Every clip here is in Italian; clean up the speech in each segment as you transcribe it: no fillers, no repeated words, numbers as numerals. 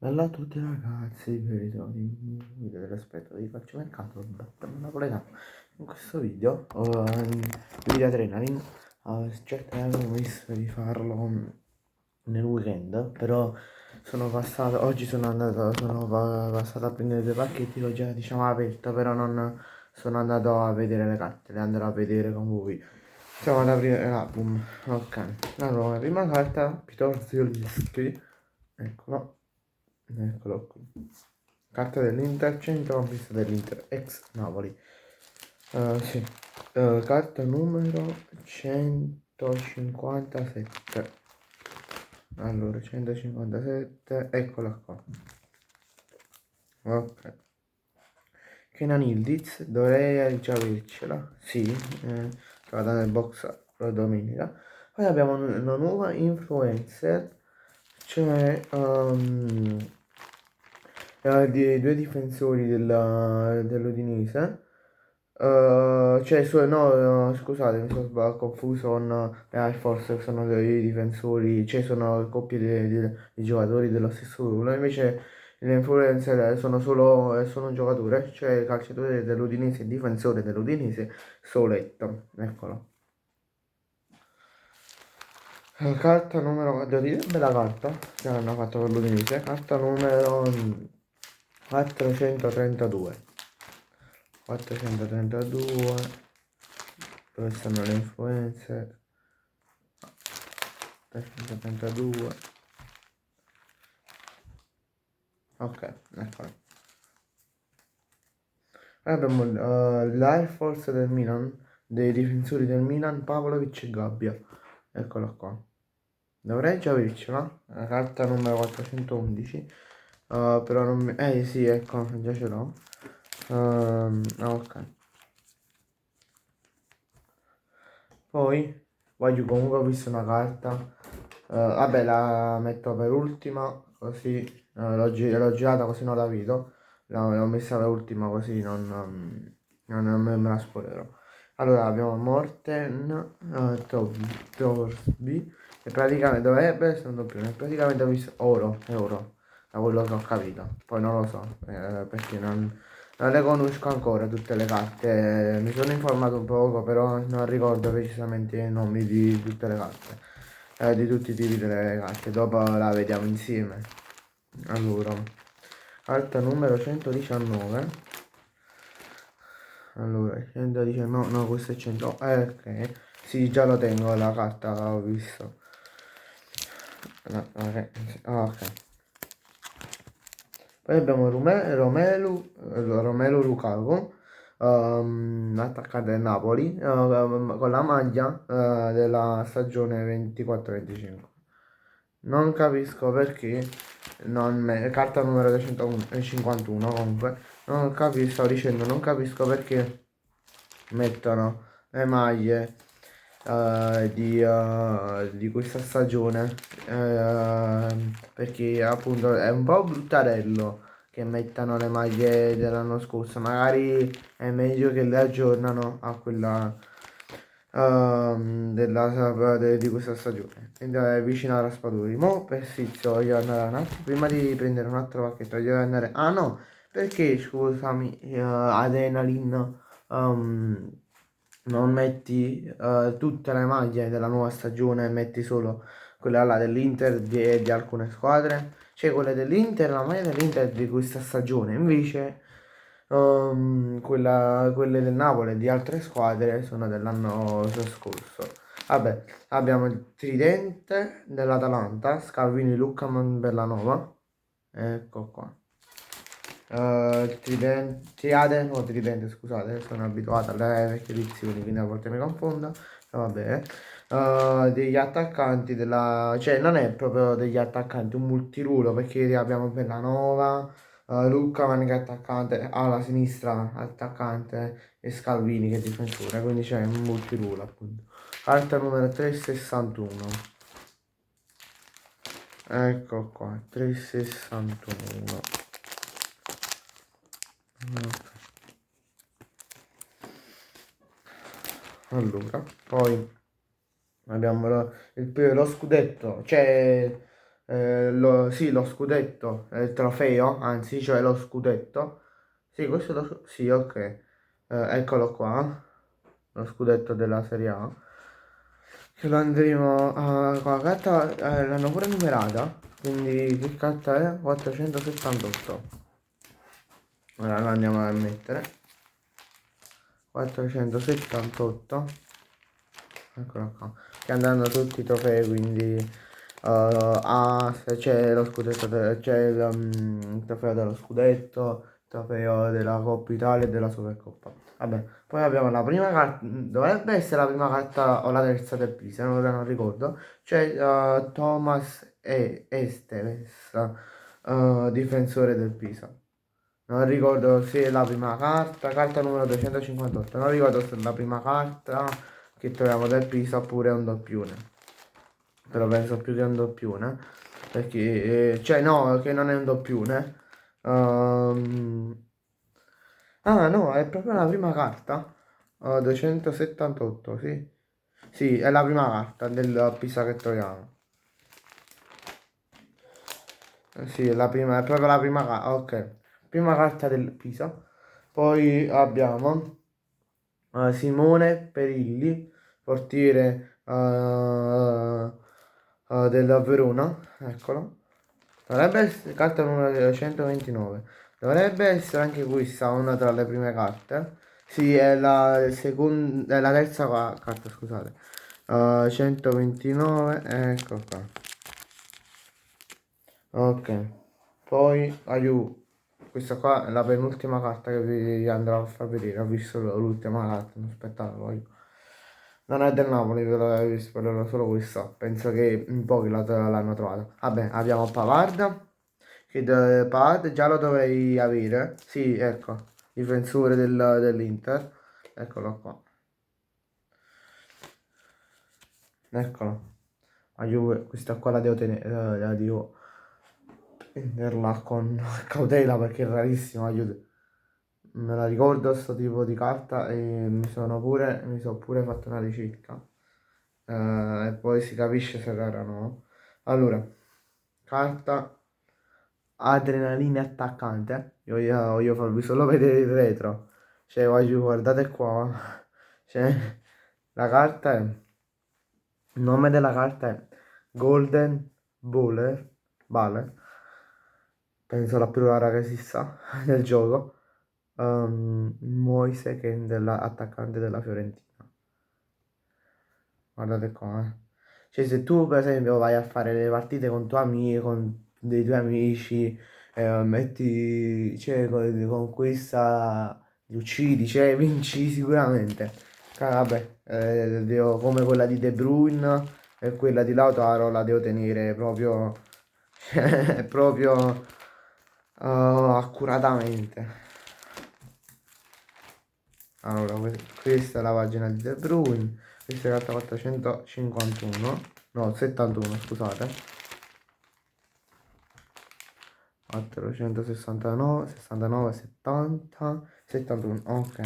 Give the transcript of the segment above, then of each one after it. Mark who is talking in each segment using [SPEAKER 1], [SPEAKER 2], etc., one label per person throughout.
[SPEAKER 1] Bella a tutti ragazzi, benvenuti in un video dell'aspetto di calciomercato Batman napoletano. In questo video, video adrenaline, cercherò messo di farlo nel weekend, però oggi sono passato a prendere due pacchetti, l'ho già diciamo aperto, però non sono andato a vedere le carte, le andrò a vedere con voi. Siamo ad aprire l'album, ok. Allora, prima carta, Piotr Zielinski, eccolo. Eccolo qui. Carta dell'Inter, centrocampista dell'Inter, ex Napoli. Sì. Carta numero 157. Allora, 157, eccola qua. Ok. Kenan Yildiz, dovrei già avercela. Sì, vado nel box domenica. Poi abbiamo una nuova influencer, cioè due difensori dell'Udinese. No, scusate, mi sono confuso con forse sono dei difensori, cioè sono coppie di giocatori dello stesso ruolo, invece l'influencer sono un giocatore, cioè il calciatore dell'Udinese, il difensore dell'Udinese, Soletto, eccolo. Carta numero, devo dire, bella carta che hanno fatto per l'Udinese, carta numero 432. 432, dove stanno le influenze? 432, ok, eccola. Abbiamo l'Air Force del Milan, dei difensori del Milan, Pavlovic e Gabbia, eccola qua. Dovrei già avercela, la carta numero 411, però non mi... sì, ecco, già ce l'ho. Ok. Poi comunque ho visto una carta, vabbè la metto per ultima, così l'ho girata così non la vedo, l'ho messa per ultima così non me la spoilerò. Allora abbiamo Morten Torsby, e praticamente dovrebbe essere un doppione, praticamente ho visto è oro, da quello che ho capito, poi non lo so, perché non le conosco ancora tutte le carte, mi sono informato un poco, però non ricordo precisamente i nomi di tutte le carte, di tutti i tipi delle carte, dopo la vediamo insieme. Allora, carta numero 119, allora, 119, no, questo è 100, ok, sì, già lo tengo la carta, ho visto. No, ok, ok. Poi abbiamo Romelu Lukaku, attaccante del Napoli, con la maglia della stagione 24-25. Non capisco perché carta numero 251 comunque, non capisco, stavo dicendo, non capisco perché mettono le maglie di questa stagione, perché appunto è un po' bruttarello che mettano le maglie dell'anno scorso, magari è meglio che le aggiornano a quella di questa stagione, quindi è vicino a Raspadori. Mo per Sfizio voglio andare un attimo, prima di prendere un altro pacchetto voglio andare, ah no, perché scusami, Adrenalin, non metti tutte le maglie della nuova stagione, metti solo quella là dell'Inter e di alcune squadre, cioè quelle dell'Inter, la maglia dell'Inter di questa stagione, invece quelle del Napoli e di altre squadre sono dell'anno scorso. Vabbè, abbiamo il tridente dell'Atalanta, Scalvini, Luccaman, Bellanova, ecco qua. Triade o tridente, scusate, sono abituato alle vecchie edizioni, quindi a volte mi confondo, vabbè. Degli attaccanti cioè non è proprio degli attaccanti, un multiruolo, perché abbiamo Bellanova, Luccaman che è attaccante, alla sinistra attaccante e Scalvini che è difensore, quindi c'è un multiruolo appunto. Carta numero 361. Ecco qua, 361. Allora, poi abbiamo lo scudetto, cioè sì, lo scudetto, il trofeo, anzi, cioè lo scudetto. Sì, questo è lo, sì, ok. Eccolo qua, lo scudetto della Serie A. Che lo andremo a... Con la carta l'hanno pure numerata, quindi che carta è? 478. Ora la andiamo a mettere. 478. Eccola qua. Che andranno tutti i trofei, quindi se c'è lo scudetto, c'è il trofeo dello scudetto, il trofeo della Coppa Italia e della Supercoppa. Vabbè, poi abbiamo la prima carta, dovrebbe essere la prima carta o la terza del Pisa, non ricordo. C'è Thomas Esteves, difensore del Pisa. Non ricordo se è la prima carta, carta numero 258, non ricordo se è la prima carta che troviamo del Pisa oppure è un doppione. Però penso più che un doppione. Perché, cioè no, che non è un doppione. Ah no, è proprio la prima carta. 278, sì. Sì, è la prima carta del Pisa che troviamo. Sì, è proprio la prima carta. Ok, prima carta del Pisa. Poi abbiamo Simone Perilli, portiere della Verona, eccolo. Dovrebbe essere carta numero 129. Dovrebbe essere anche questa una tra le prime carte. Sì, è la seconda, è la terza carta, scusate. 129, ecco qua. Ok, poi aiuto. Questa qua è la penultima carta che vi andrò a far vedere. Ho visto l'ultima carta, non aspettate poi. Non è del Napoli, ve l'avevo visto, però solo questa. Penso che in pochi l'hanno trovata. Vabbè, abbiamo Pavard. Pavard già lo dovrei avere. Sì, ecco, difensore dell'Inter. Eccolo qua. Eccolo. La Juve, questa qua la devo tenere, la devo prenderla con cautela perché è rarissima, aiuto. Me la ricordo sto tipo di carta e mi sono pure fatto una ricerca. E poi si capisce se era o no. Allora, carta adrenalina attaccante. Io voglio farvi solo vedere il retro. Cioè, voglio, guardate qua. Cioè, la carta è... Il nome della carta è Golden Baller. Baller. Penso la più rara che esista nel gioco. Moise che è dell'attaccante della Fiorentina. Guardate qua, eh. Cioè, se tu per esempio vai a fare le partite con tuoi amici, con dei tuoi amici, metti, cioè, con questa li uccidi, cioè, vinci sicuramente. Vabbè, come quella di De Bruyne e quella di Lautaro la devo tenere proprio, proprio accuratamente. Allora, questa è la pagina di De Bruyne, questa è carta 451, no, 71, scusate. 469, 69, 70, 71, ok.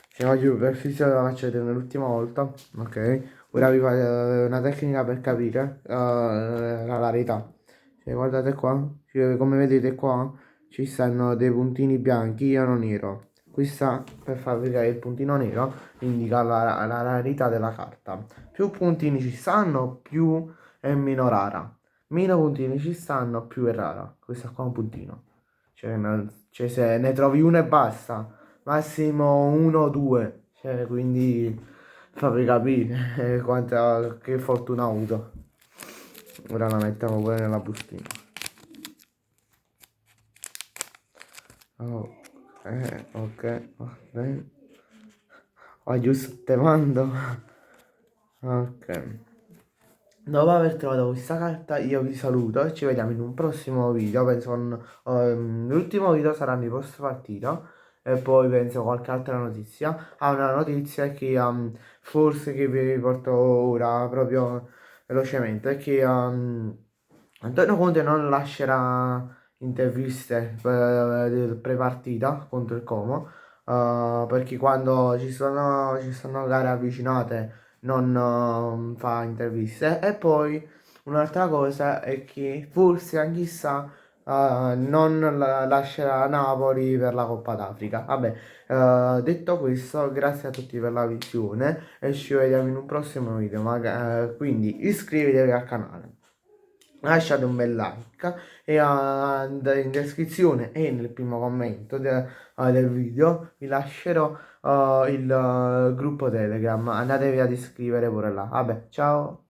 [SPEAKER 1] Se voglio per fisica la faccio vedere l'ultima volta, ok. Ora vi faccio una tecnica per capire la rarità. Cioè, guardate qua, cioè, come vedete qua ci stanno dei puntini bianchi e uno nero. Questa per farvi vedere il puntino nero indica la rarità della carta. Più puntini ci stanno, più è meno rara. Meno puntini ci stanno, più è rara. Questa qua è un puntino. Cioè, cioè, se ne trovi uno e basta, massimo uno o due. Cioè, quindi fammi capire che fortuna ho avuto. Ora la mettiamo pure nella bustina. Oh, ok, va bene. Ho giusto te mando. Ok. Dopo aver trovato questa carta io vi saluto e ci vediamo in un prossimo video. Penso l'ultimo video saranno i post partita e poi penso qualche altra notizia. Ah, una notizia che forse che vi porto ora proprio velocemente è che Antonio Conte non lascerà interviste pre-partita contro il Como, perché quando ci sono gare avvicinate non fa interviste e poi Un'altra cosa è che forse chissà non lascerà Napoli per la Coppa d'Africa. Vabbè, detto questo, grazie a tutti per la visione e ci vediamo in un prossimo video. Quindi iscrivetevi al canale, lasciate un bel like e in descrizione e nel primo commento del video vi lascerò il gruppo Telegram. Andatevi ad iscrivere pure là. Vabbè, ciao.